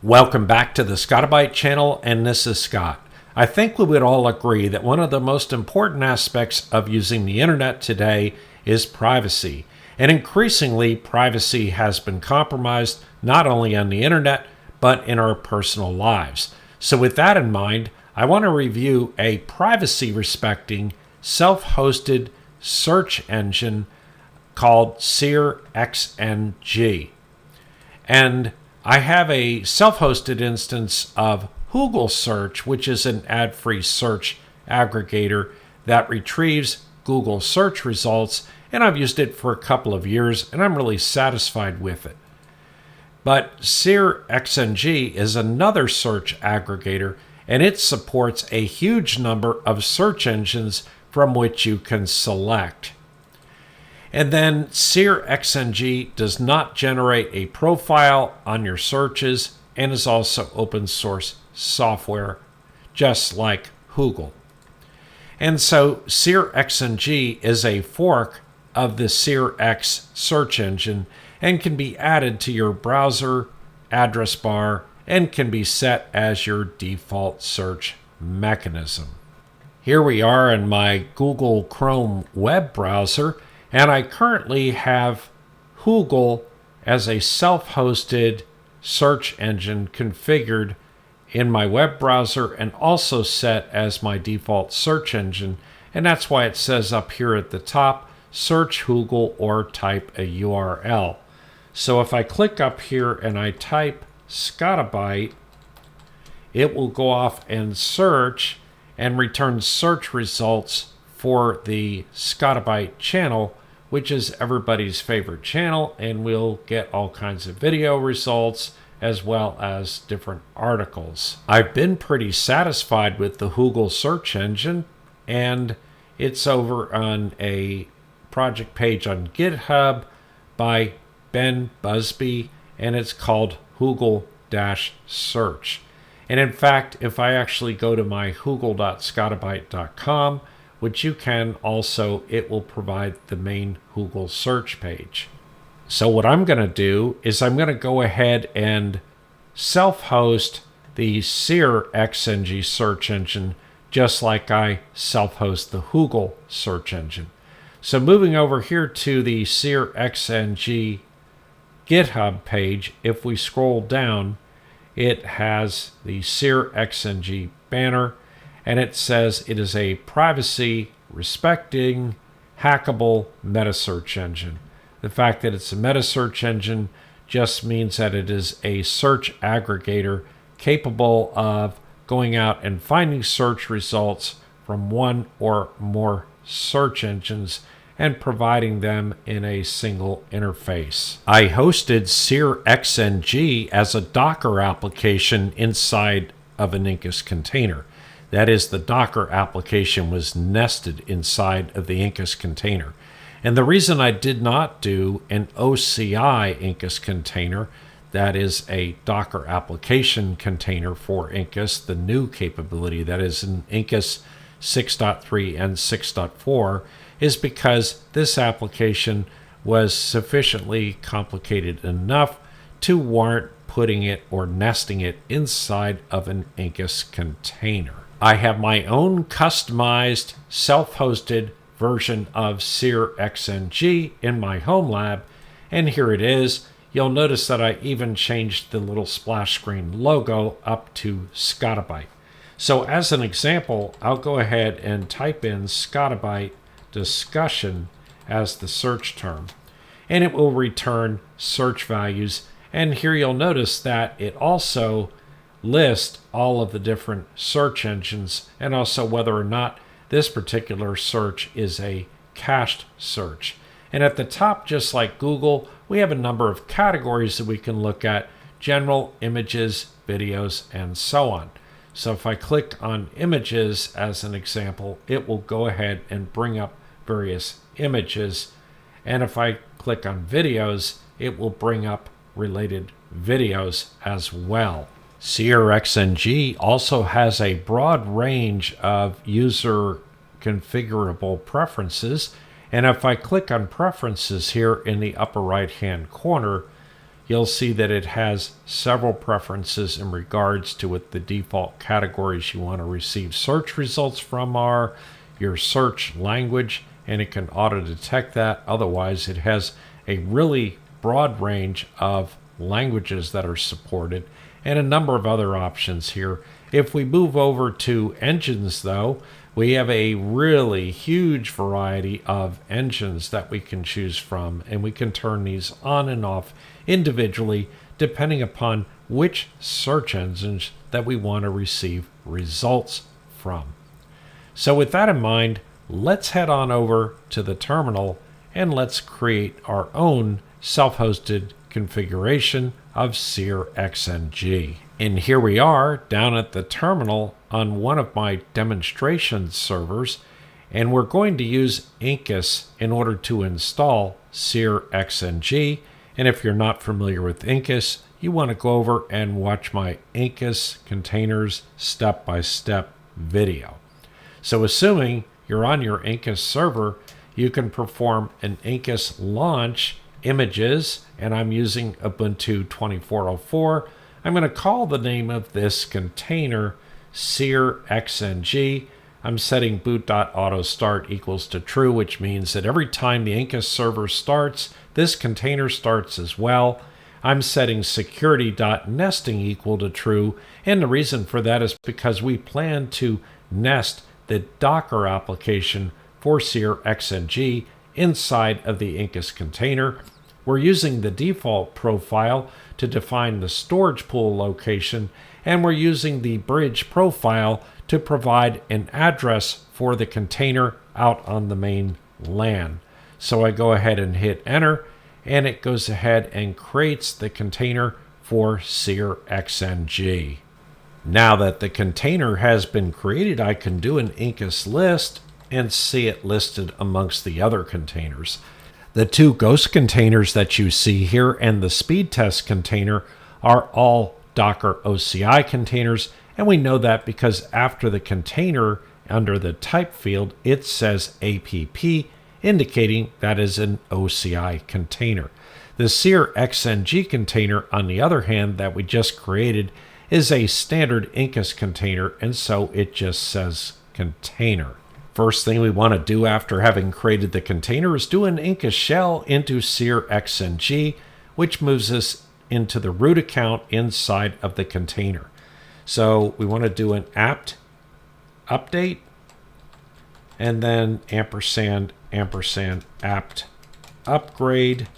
Welcome back to the Scotti-BYTE channel, and this is Scott. I think we would all agree that one of the most important aspects of using the internet today is privacy. And increasingly, privacy has been compromised not only on the internet, but in our personal lives. So with that in mind, I want to review a privacy-respecting, self-hosted search engine called SearXNG. And I have a self-hosted instance of Google Search, which is an ad-free search aggregator that retrieves Google search results, and I've used it for a couple of years, and I'm really satisfied with it. But SearXNG is another search aggregator, and it supports a huge number of search engines from which you can select. And then SearXNG does not generate a profile on your searches and is also open source software, just like Google. And so SearXNG is a fork of the SearX search engine and can be added to your browser address bar and can be set as your default search mechanism. Here we are in my Google Chrome web browser, and I currently have Google as a self-hosted search engine configured in my web browser and also set as my default search engine. And that's why it says up here at the top, search Google or type a URL. So if I click up here and I type Scotti-BYTE, it will go off and search and return search results for the Scotti-BYTE channel, which is everybody's favorite channel, and we'll get all kinds of video results as well as different articles. I've been pretty satisfied with the Google search engine, and it's over on a project page on GitHub by Ben Busby, and it's called Google-Search. And in fact, if I actually go to my google.scotti-byte.com, which you can also, it will provide the main Google search page. So what I'm going to do is I'm going to go ahead and self-host the SearXNG search engine just like I self-host the Google search engine. So moving over here to the SearXNG GitHub page, if we scroll down, it has the SearXNG banner, and it says it is a privacy-respecting, hackable meta search engine. The fact that it's a meta search engine just means that it is a search aggregator capable of going out and finding search results from one or more search engines and providing them in a single interface. I hosted SearXNG as a Docker application inside of an Incus container. That is, the Docker application was nested inside of the Incus container. And the reason I did not do an OCI Incus container, that is a Docker application container for Incus, the new capability that is in Incus 6.3 and 6.4, is because this application was sufficiently complicated enough to warrant putting it or nesting it inside of an Incus container. I have my own customized self-hosted version of SearXNG in my home lab, and here it is. You'll notice that I even changed the little splash screen logo up to Scotti-BYTE. So as an example, I'll go ahead and type in Scotti-BYTE discussion as the search term, and it will return search values. And here you'll notice that it also lists all of the different search engines and also whether or not this particular search is a cached search. And at the top, just like Google, we have a number of categories that we can look at: general, images, videos, and so on. So if I click on images as an example, it will go ahead and bring up various images. And if I click on videos, it will bring up related videos as well. SearXNG also has a broad range of user configurable preferences, and if I click on preferences here in the upper right hand corner, you'll see that it has several preferences in regards to what the default categories you want to receive search results from are, your search language, and it can auto detect that. Otherwise, it has a really broad range of languages that are supported and a number of other options here. If we move over to engines, though, we have a really huge variety of engines that we can choose from, and we can turn these on and off individually depending upon which search engines that we want to receive results from. So with that in mind, let's head on over to the terminal and let's create our own self-hosted configuration of SearXNG. And here we are down at the terminal on one of my demonstration servers, and we're going to use Incus in order to install SearXNG. And if you're not familiar with Incus, you want to go over and watch my Incus containers step-by-step video. So assuming you're on your Incus server, you can perform an Incus launch images, and I'm using Ubuntu 24.04. I'm going to call the name of this container SearXNG. I'm setting boot.autostart equals to true, which means that every time the Incus server starts, this container starts as well. I'm setting security.nesting equal to true, and the reason for that is because we plan to nest the Docker application for SearXNG inside of the Incus container. We're using the default profile to define the storage pool location, and we're using the bridge profile to provide an address for the container out on the main LAN. So I go ahead and hit enter, and it goes ahead and creates the container for SearXNG. Now that the container has been created, I can do an Incus list and see it listed amongst the other containers. The two ghost containers that you see here and the speed test container are all Docker OCI containers, and we know that because after the container, under the type field, it says APP, indicating that is an OCI container. The SearXNG container, on the other hand, that we just created, is a standard Incus container, and so it just says container. First thing we want to do after having created the container is do an Incus shell into SearXNG, which moves us into the root account inside of the container. So we want to do an apt update, and then ampersand apt upgrade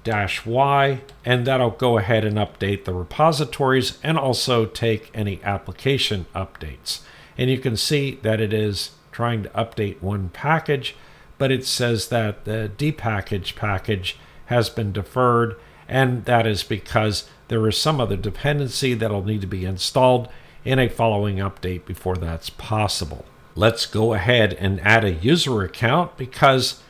-y, and that'll go ahead and update the repositories and also take any application updates. And you can see that it is trying to update one package, but it says that the depackage package has been deferred, and that is because there is some other dependency that'll need to be installed in a following update before that's possible. Let's go ahead and add a user account, because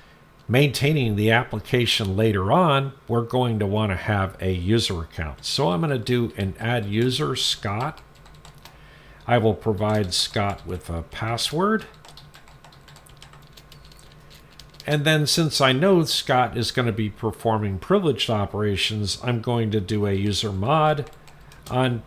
maintaining the application later on, we're going to want to have a user account. So I'm going to do an add user Scott. I will provide Scott with a password. And then since I know Scott is going to be performing privileged operations, I'm going to do a user mod on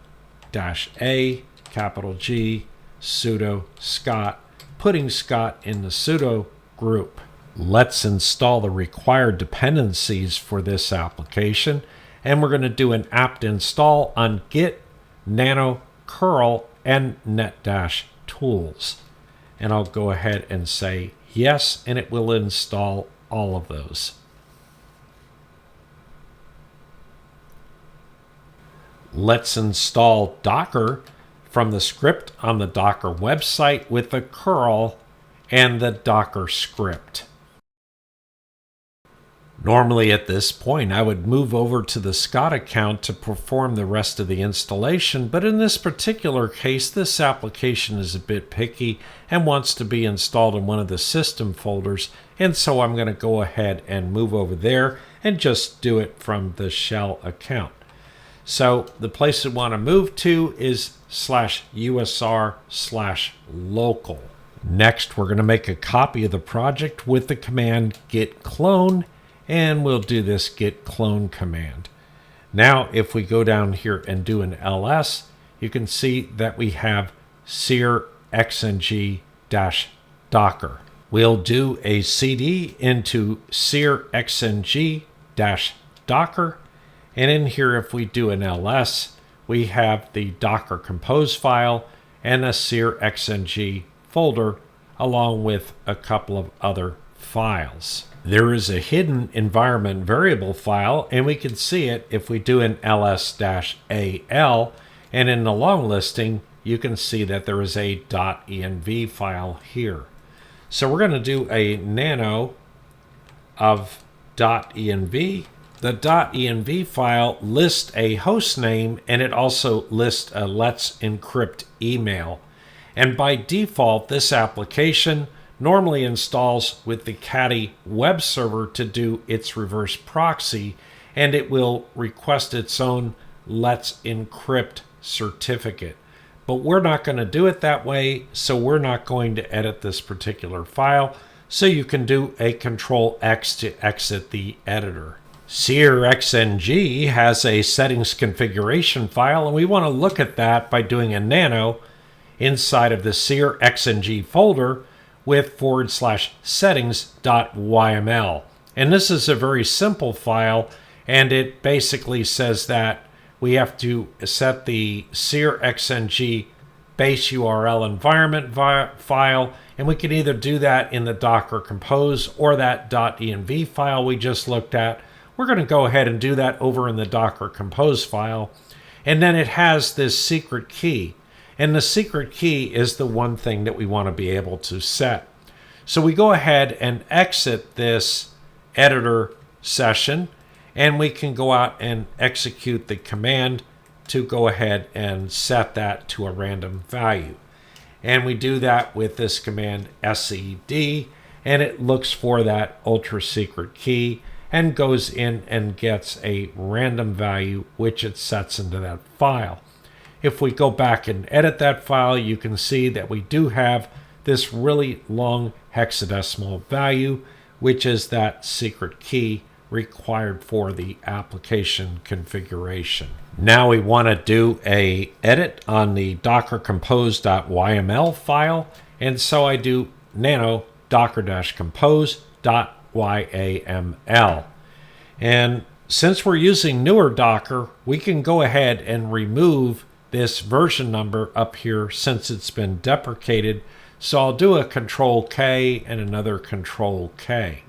-a, capital G, sudo Scott, putting Scott in the sudo group. Let's install the required dependencies for this application, and we're going to do an apt install on git nano curl and net-tools. And I'll go ahead and say yes, and it will install all of those. Let's install Docker from the script on the Docker website with the curl and the Docker script. Normally at this point, I would move over to the Scott account to perform the rest of the installation, but in this particular case, this application is a bit picky and wants to be installed in one of the system folders, and so I'm going to go ahead and move over there and just do it from the shell account. So the place we want to move to is /usr/local. Next, we're going to make a copy of the project with the command git clone, and we'll do this git clone command. Now, if we go down here and do an ls, you can see that we have SearXNG-Docker. We'll do a cd into SearXNG-Docker. And in here, if we do an ls, we have the Docker Compose file and a SearXNG folder, along with a couple of other files. There is a hidden environment variable file, and we can see it if we do an ls-al, and in the long listing, you can see that there is a .env file here. So we're going to do a nano of .env. The .env file lists a host name, and it also lists a Let's Encrypt email. And by default, this application normally installs with the Caddy web server to do its reverse proxy, and it will request its own Let's Encrypt certificate. But we're not going to do it that way, so we're not going to edit this particular file. So you can do a Control-X to exit the editor. SearXNG has a settings configuration file, and we want to look at that by doing a nano inside of the SearXNG folder with /settings.yml. And this is a very simple file, and it basically says that we have to set the SearXNG base URL environment file, and we can either do that in the Docker Compose or that .env file we just looked at. We're going to go ahead and do that over in the Docker Compose file. And then it has this secret key. And the secret key is the one thing that we want to be able to set. So we go ahead and exit this editor session, and we can go out and execute the command to go ahead and set that to a random value. And we do that with this command sed, and it looks for that ultra secret key and goes in and gets a random value which it sets into that file. If we go back and edit that file, you can see that we do have this really long hexadecimal value, which is that secret key required for the application configuration. Now we want to do a edit on the docker compose.yml file, and so I do nano docker-compose.yml. And since we're using newer Docker, we can go ahead and remove this version number up here since it's been deprecated. So I'll do a Control-K and another Control-K.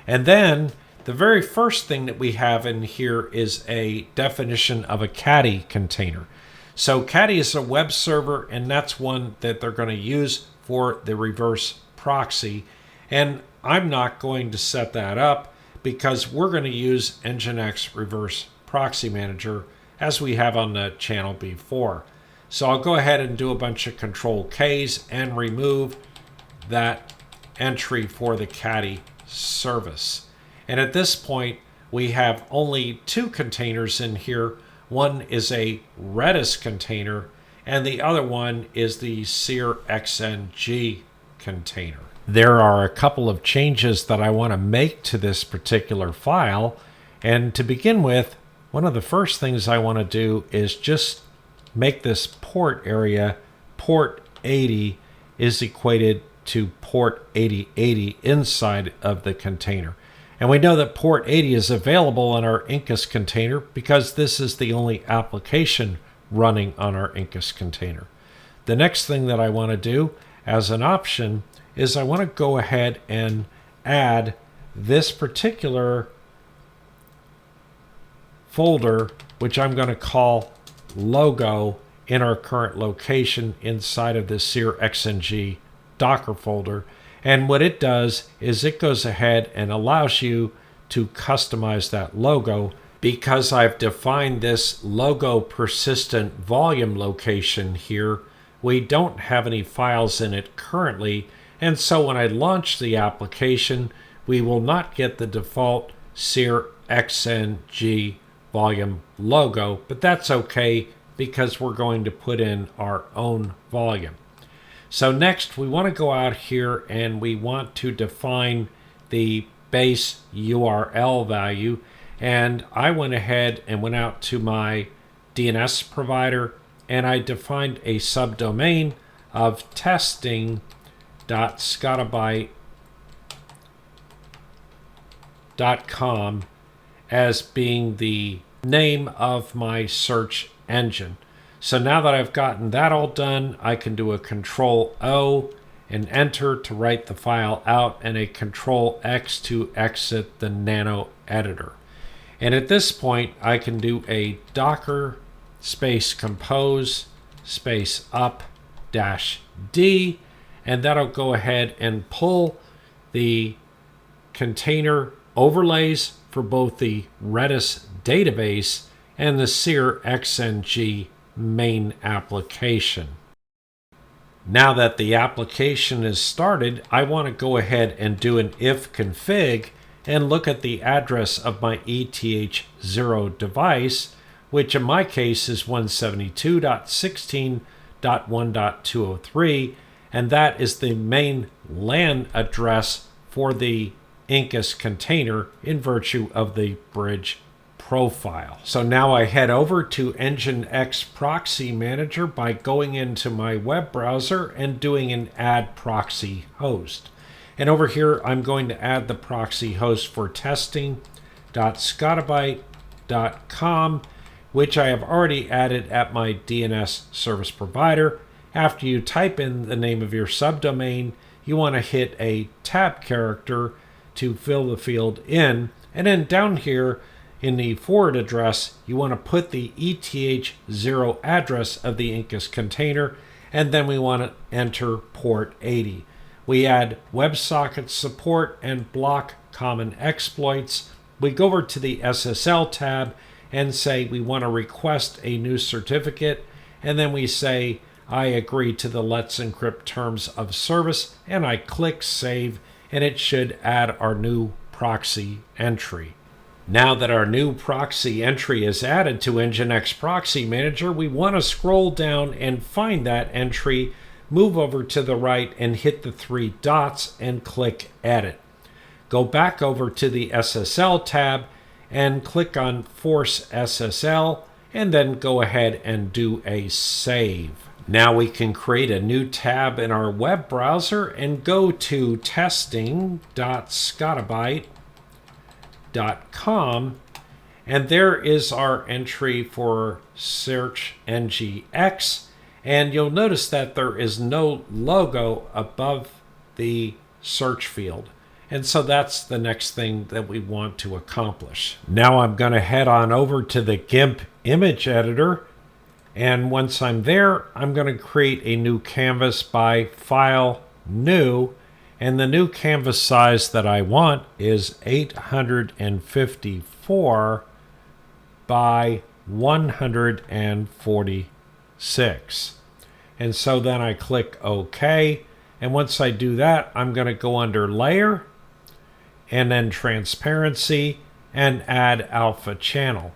And then the very first thing that we have in here is a definition of a Caddy container. So Caddy is a web server, and that's one that they're going to use for the reverse proxy. And I'm not going to set that up because we're going to use NGINX Reverse Proxy Manager as we have on the channel before. So I'll go ahead and do a bunch of Control-Ks and remove that entry for the Caddy service. And at this point, we have only two containers in here. One is a Redis container, and the other one is the SearXNG container. There are a couple of changes that I want to make to this particular file. And to begin with, one of the first things I want to do is just make this port area, port 80 is equated to port 8080 inside of the container. And we know that port 80 is available on our Incus container because this is the only application running on our Incus container. The next thing that I want to do as an option is I want to go ahead and add this particular folder, which I'm going to call logo, in our current location inside of this SearXNG Docker folder. And what it does is it goes ahead and allows you to customize that logo. Because I've defined this logo persistent volume location here, we don't have any files in it currently. And so when I launch the application, we will not get the default SearXNG volume logo, but that's okay because we're going to put in our own volume. So next, we want to go out here and we want to define the base URL value. And I went ahead and went out to my DNS provider and I defined a subdomain of testing.scotti-BYTE.com as being the name of my search engine. So now that I've gotten that all done, I can do a Control-O and enter to write the file out and a Control-X to exit the nano editor. And at this point, I can do a docker space compose space up dash D, and that'll go ahead and pull the container overlays for both the Redis database and the SearXNG main application. Now that the application is started, I want to go ahead and do an if config and look at the address of my ETH0 device, which in my case is 172.16.1.203, and that is the main LAN address for the Incus container in virtue of the bridge profile. So now I head over to NGINX Proxy Manager by going into my web browser and doing an add proxy host. And over here, I'm going to add the proxy host for testing.scotti-BYTE.com, which I have already added at my DNS service provider. After you type in the name of your subdomain, you want to hit a tab character to fill the field in. And then down here in the forward address, you want to put the ETH0 address of the Incus container, and then we want to enter port 80. We add WebSocket support and block common exploits. We go over to the SSL tab and say we want to request a new certificate, and then we say I agree to the Let's Encrypt terms of service, and I click save, and it should add our new proxy entry. Now that our new proxy entry is added to NGINX Proxy Manager, we want to scroll down and find that entry, move over to the right and hit the three dots and click Edit. Go back over to the SSL tab and click on Force SSL, and then go ahead and do a save. Now we can create a new tab in our web browser and go to testing.scotti-BYTE.com, and there is our entry for SearchNGX, and you'll notice that there is no logo above the search field. And so that's the next thing that we want to accomplish. Now I'm going to head on over to the GIMP image editor. And once I'm there, I'm going to create a new canvas by File, New. And the new canvas size that I want is 854 by 146. And so then I click OK. And once I do that, I'm going to go under Layer, and then Transparency, and add Alpha Channel.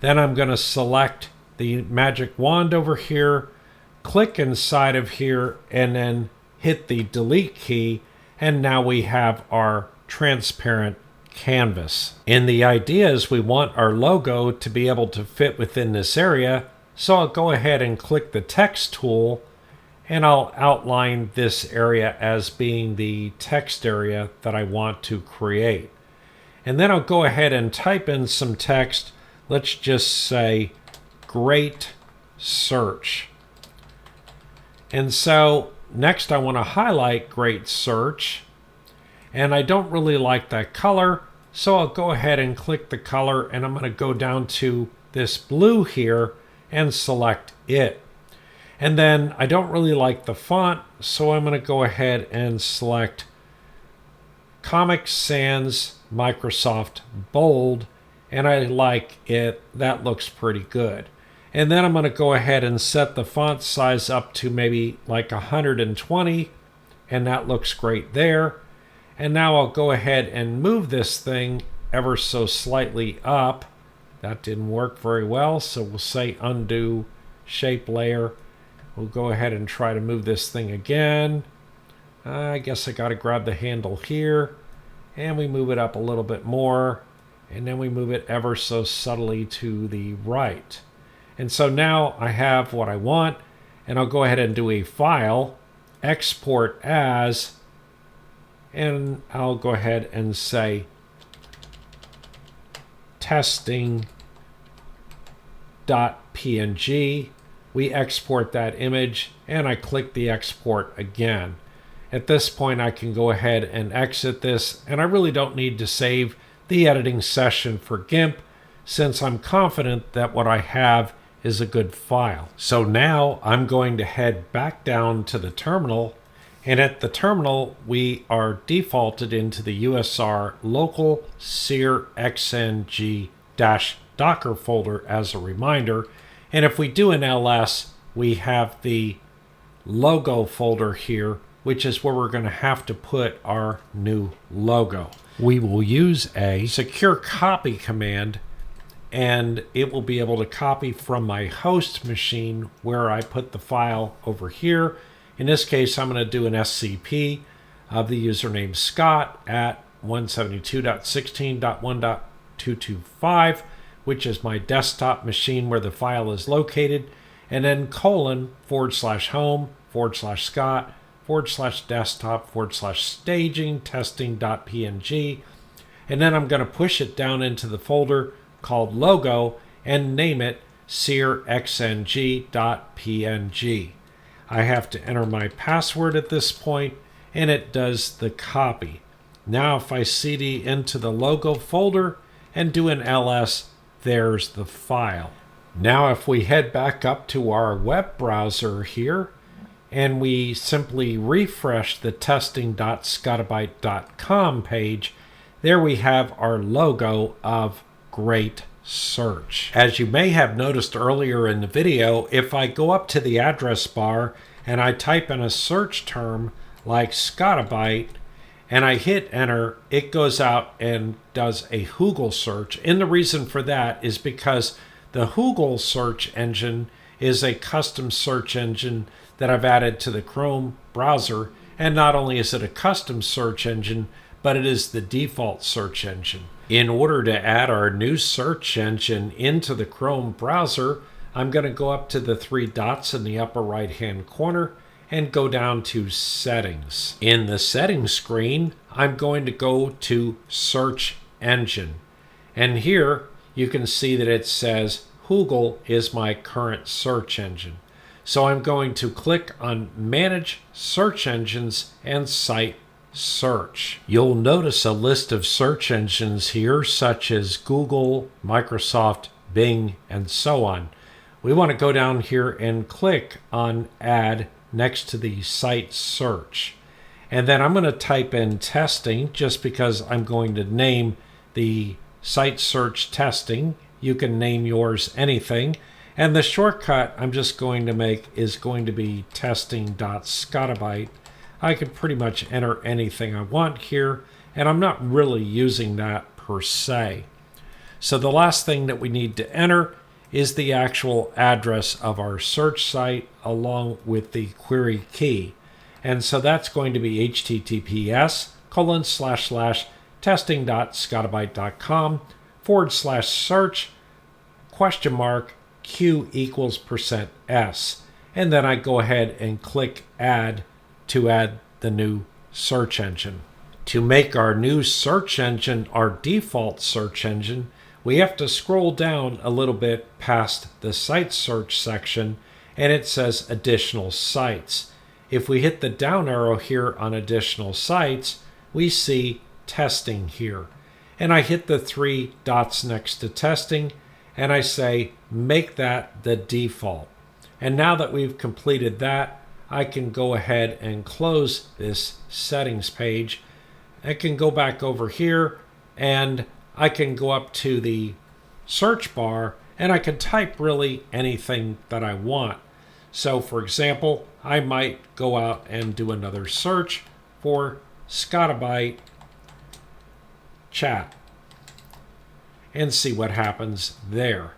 Then I'm going to select the magic wand over here, click inside of here, and then hit the delete key, and now we have our transparent canvas. And the idea is we want our logo to be able to fit within this area, so I'll go ahead and click the text tool, and I'll outline this area as being the text area that I want to create. And then I'll go ahead and type in some text. Let's just say, great search. And so next I want to highlight great search. And I don't really like that color, so I'll go ahead and click the color, and I'm going to go down to this blue here and select it. And then I don't really like the font, so I'm going to go ahead and select Comic Sans Microsoft Bold, and I like it. That looks pretty good. And then I'm going to go ahead and set the font size up to maybe like 120, and that looks great there. And now I'll go ahead and move this thing ever so slightly up. That didn't work very well, so we'll say undo shape layer. We'll go ahead and try to move this thing again. I guess I got to grab the handle here, and we move it up a little bit more, and then we move it ever so subtly to the right. And so now I have what I want, and I'll go ahead and do a file, export as, and I'll go ahead and say testing.png. We export that image, and I click the export again. At this point, I can go ahead and exit this, and I really don't need to save the editing session for GIMP since I'm confident that what I have is a good file. So now I'm going to head back down to the terminal, and at the terminal we are defaulted into the USR local SearXNG-Docker folder as a reminder. And if we do an ls, we have the logo folder here, which is where we're going to have to put our new logo. We will use a secure copy command, and it will be able to copy from my host machine where I put the file over here. In this case, I'm going to do an SCP of the username Scott at 172.16.1.225, which is my desktop machine where the file is located, and then :home/Scott/desktop/staging testing.png, and then I'm going to push it down into the folder called logo and name it SearXNG.png. I have to enter my password at this point, and it does the copy. Now if I cd into the logo folder and do an ls, there's the file. Now if we head back up to our web browser here, and we simply refresh the testing.Scotti-BYTE.com page, there we have our logo of Great Search. As you may have noticed earlier in the video, if I go up to the address bar and I type in a search term like Scotti-BYTE and I hit enter, it goes out and does a Google search. And the reason for that is because the Google search engine is a custom search engine that I've added to the Chrome browser. And not only is it a custom search engine, but it is the default search engine. In order to add our new search engine into the Chrome browser, I'm going to go up to the three dots in the upper right hand corner and go down to Settings. In the Settings screen, I'm going to go to Search Engine. And here you can see that it says Google is my current search engine. So I'm going to click on Manage Search Engines and Site Search. You'll notice a list of search engines here, such as Google, Microsoft, Bing, and so on. We want to go down here and click on Add next to the Site Search. And then I'm going to type in testing just because I'm going to name the site search testing. You can name yours anything. And the shortcut I'm just going to make is going to be testing.Scotti-BYTE. I could pretty much enter anything I want here, and I'm not really using that per se. So the last thing that we need to enter is the actual address of our search site along with the query key. And so that's going to be https://testing.Scotti-BYTE.com/search $Q equals %S. And then I go ahead and click Add to add the new search engine. To make our new search engine our default search engine, we have to scroll down a little bit past the site search section, and it says additional sites. If we hit the down arrow here on additional sites, we see testing here. And I hit the three dots next to testing, and I say make that the default. And now that we've completed that, I can go ahead and close this settings page. I can go back over here and I can go up to the search bar and I can type really anything that I want. So for example, I might go out and do another search for Scotti-BYTE chat and see what happens there.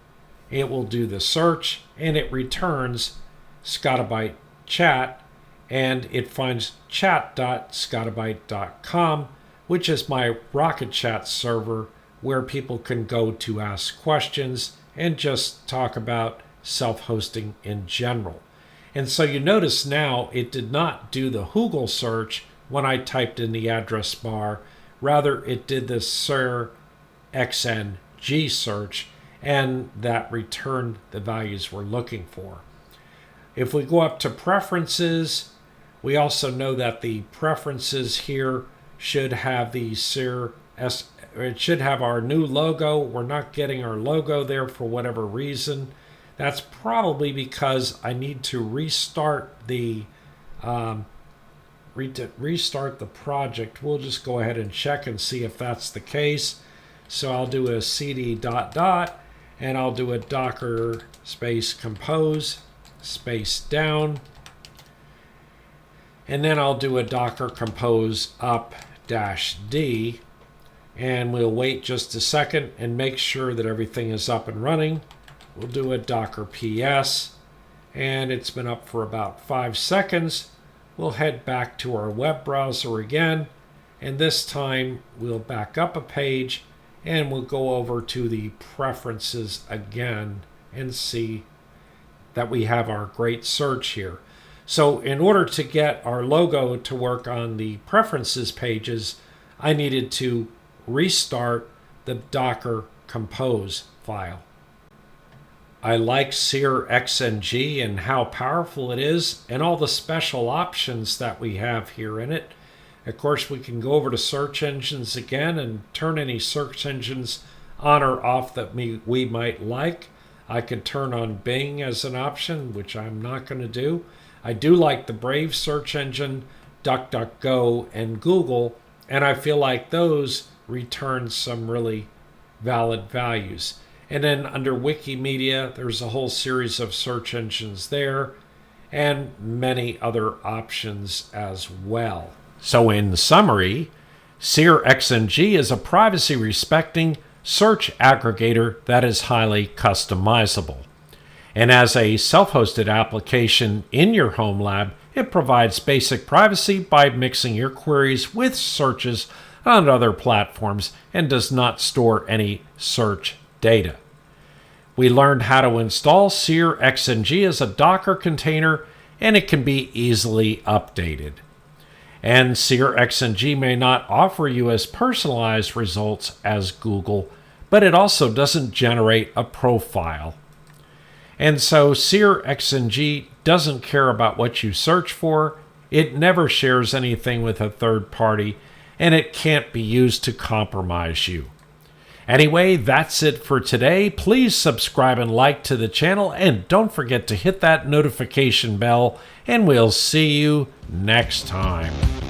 It will do the search and it returns Scotti-BYTE chat, and it finds chat.Scotti-BYTE.com, which is my Rocket Chat server where people can go to ask questions and just talk about self-hosting in general. And so you notice now it did not do the Google search when I typed in the address bar. Rather, it did the SearXNG search, and that returned the values we're looking for. If we go up to preferences, we also know that the preferences here should have the it should have our new logo. We're not getting our logo there for whatever reason. That's probably because I need to restart the project. We'll just go ahead and check and see if that's the case. So I'll do a cd ... and I'll do a docker space compose space down, and then I'll do a docker compose up -d, and we'll wait just a second and make sure that everything is up and running. We'll do a docker ps, and it's been up for about 5 seconds. We'll head back to our web browser again, and this time we'll back up a page and we'll go over to the preferences again and see that we have our great search here. So in order to get our logo to work on the preferences pages, I needed to restart the docker compose file. I like SearXNG and how powerful it is and all the special options that we have here in it. Of course, we can go over to search engines again and turn any search engines on or off that we might like. I could turn on Bing as an option, which I'm not going to do. I do like the Brave search engine, DuckDuckGo, and Google, and I feel like those return some really valid values. And then under Wikimedia, there's a whole series of search engines there and many other options as well. So in summary, SearXNG is a privacy-respecting search aggregator that is highly customizable. And as a self-hosted application in your home lab, it provides basic privacy by mixing your queries with searches on other platforms and does not store any search data. We learned how to install SearXNG as a Docker container, and it can be easily updated. And SearXNG may not offer you as personalized results as Google, but it also doesn't generate a profile. And so SearXNG doesn't care about what you search for, it never shares anything with a third party, and it can't be used to compromise you. Anyway, that's it for today. Please subscribe and like to the channel, and don't forget to hit that notification bell, and we'll see you next time.